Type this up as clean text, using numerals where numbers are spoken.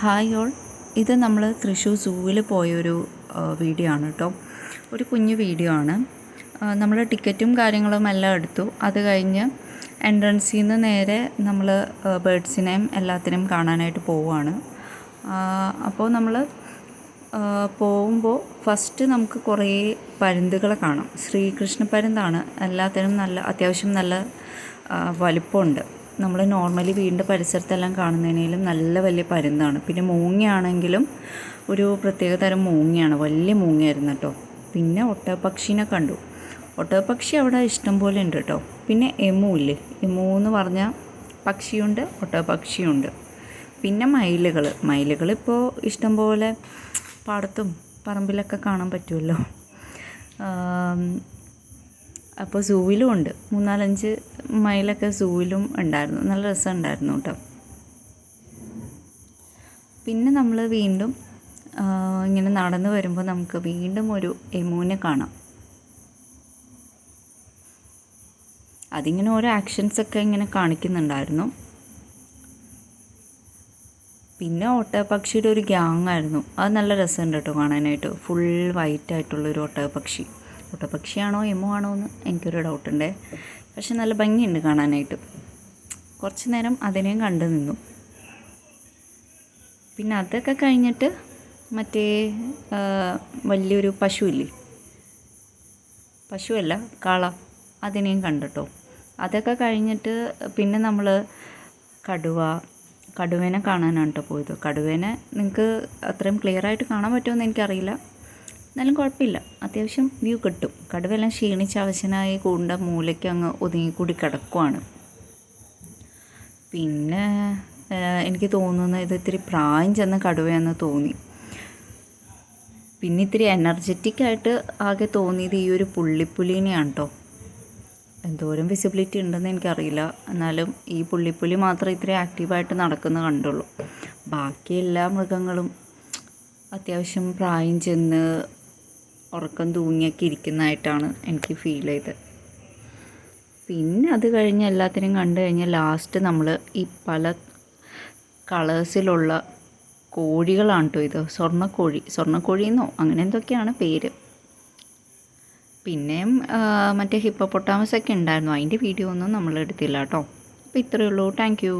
Hi all, ഇത് നമ്മൾ തൃശ്ശൂർ സൂവിൽ പോയൊരു വീഡിയോ ആണ് കേട്ടോ. ഒരു കുഞ്ഞു വീഡിയോ ആണ്. നമ്മൾ ടിക്കറ്റും കാര്യങ്ങളും എല്ലാം എടുത്തു. അത് കഴിഞ്ഞ് എൻട്രൻസിൽ നിന്ന് നേരെ നമ്മൾ ബേഡ്സിനെയും എല്ലാത്തിനെയും കാണാനായിട്ട് പോവുകയാണ്. അപ്പോൾ നമ്മൾ പോകുമ്പോൾ ഫസ്റ്റ് നമുക്ക് കുറേ പരുന്തുകളെ കാണാം. ശ്രീകൃഷ്ണ പരുന്താണ്. എല്ലാത്തിനും അത്യാവശ്യം നല്ല വലിപ്പമുണ്ട്. നമ്മൾ നോർമലി വീടിൻ്റെ പരിസരത്തെല്ലാം കാണുന്നതിനേലും നല്ല വലിയ പരുന്താണ്. പിന്നെ മൂങ്ങയാണെങ്കിലും ഒരു പ്രത്യേക തരം മൂങ്ങയാണ്, വലിയ മൂങ്ങയായിരുന്നു കേട്ടോ. പിന്നെ ഒട്ടകപ്പക്ഷീനെ കണ്ടു. ഒട്ടകപ്പക്ഷി അവിടെ ഇഷ്ടം പോലെ ഉണ്ട് കേട്ടോ. പിന്നെ എമു ഇല്ലേ, എമു എന്ന് പറഞ്ഞാൽ പക്ഷിയുണ്ട്, ഒട്ടകപ്പക്ഷിയുണ്ട്. പിന്നെ മയിലുകൾ ഇപ്പോൾ ഇഷ്ടം പോലെ പാടത്തും പറമ്പിലൊക്കെ കാണാൻ പറ്റുമല്ലോ. അപ്പോൾ സൂവിലും ഉണ്ട്, 3-4-5 മയിലൊക്കെ സൂവിലും ഉണ്ടായിരുന്നു. നല്ല രസമുണ്ടായിരുന്നു കേട്ടോ. പിന്നെ നമ്മൾ വീണ്ടും ഇങ്ങനെ നടന്നു വരുമ്പോൾ നമുക്ക് വീണ്ടും ഒരു എമുവിനെ കാണാം. അതിങ്ങനെ ഓരോ ആക്ഷൻസൊക്കെ ഇങ്ങനെ കാണിക്കുന്നുണ്ടായിരുന്നു. പിന്നെ ഒട്ടകപ്പക്ഷിയുടെ ഒരു ഗ്യാങ് ആയിരുന്നു. അത് നല്ല രസമുണ്ട് കേട്ടോ കാണാനായിട്ട്. ഫുൾ വൈറ്റ് ആയിട്ടുള്ളൊരു ഒട്ടകപ്പക്ഷിയാണോ എമോ ആണോ എന്ന് എനിക്കൊരു ഡൗട്ടുണ്ടേ. പക്ഷെ നല്ല ഭംഗിയുണ്ട് കാണാനായിട്ട്. കുറച്ച് നേരം അതിനെയും കണ്ടു നിന്നു. പിന്നെ അതൊക്കെ കഴിഞ്ഞിട്ട് മറ്റേ വലിയൊരു പശുവല്ല കാള, അതിനെയും കണ്ടിട്ടോ. അതൊക്കെ കഴിഞ്ഞിട്ട് പിന്നെ നമ്മൾ കടുവേനെ കാണാനാണ് കേട്ടോ പോയത്. കടുവേനെ നിങ്ങൾക്ക് അത്രയും ക്ലിയറായിട്ട് കാണാൻ പറ്റുമെന്ന് എനിക്കറിയില്ല, എന്നാലും കുഴപ്പമില്ല, അത്യാവശ്യം വ്യൂ കിട്ടും. കടുവെല്ലാം ക്ഷീണിച്ച് അവശനായി കൂടിൻ്റെ മൂലയ്ക്ക് അങ്ങ് ഒതുങ്ങിക്കൂടി കിടക്കുവാണ്. പിന്നെ എനിക്ക് തോന്നുന്നത് ഇത് ഇത്തിരി പ്രായം ചെന്ന കടുവയെന്ന് തോന്നി. പിന്നെ ഇത്തിരി എനർജറ്റിക്കായിട്ട് ആകെ തോന്നിയത് ഈ ഒരു പുള്ളിപ്പുലീനെയാണ് കേട്ടോ. എന്തോരം വിസിബിലിറ്റി ഉണ്ടെന്ന് എനിക്കറിയില്ല, എന്നാലും ഈ പുള്ളിപ്പുലി മാത്രം ഇത്രയും ആക്റ്റീവായിട്ട് നടക്കുന്ന കണ്ടുള്ളൂ. ബാക്കി എല്ലാ മൃഗങ്ങളും അത്യാവശ്യം പ്രായം ചെന്ന് ഉറക്കം തൂങ്ങിയൊക്കെ ഇരിക്കുന്നതായിട്ടാണ് എനിക്ക് ഫീൽ ചെയ്തത്. പിന്നെ അത് കഴിഞ്ഞ് എല്ലാത്തിനും കണ്ടു കഴിഞ്ഞ് ലാസ്റ്റ് നമ്മൾ ഈ പല കളേഴ്സിലുള്ള കോഴികളാണ് കേട്ടോ ഇത്. സ്വർണ്ണക്കോഴിയെന്നോ അങ്ങനെ എന്തൊക്കെയാണ് പേര്. പിന്നെയും മറ്റേ ഹിപ്പോപ്പൊട്ടാമസ് ഒക്കെ ഉണ്ടായിരുന്നു. അതിൻ്റെ വീഡിയോ ഒന്നും നമ്മൾ എടുത്തില്ല കേട്ടോ. അപ്പോൾ ഇത്രയേ ഉള്ളൂ. Thank you.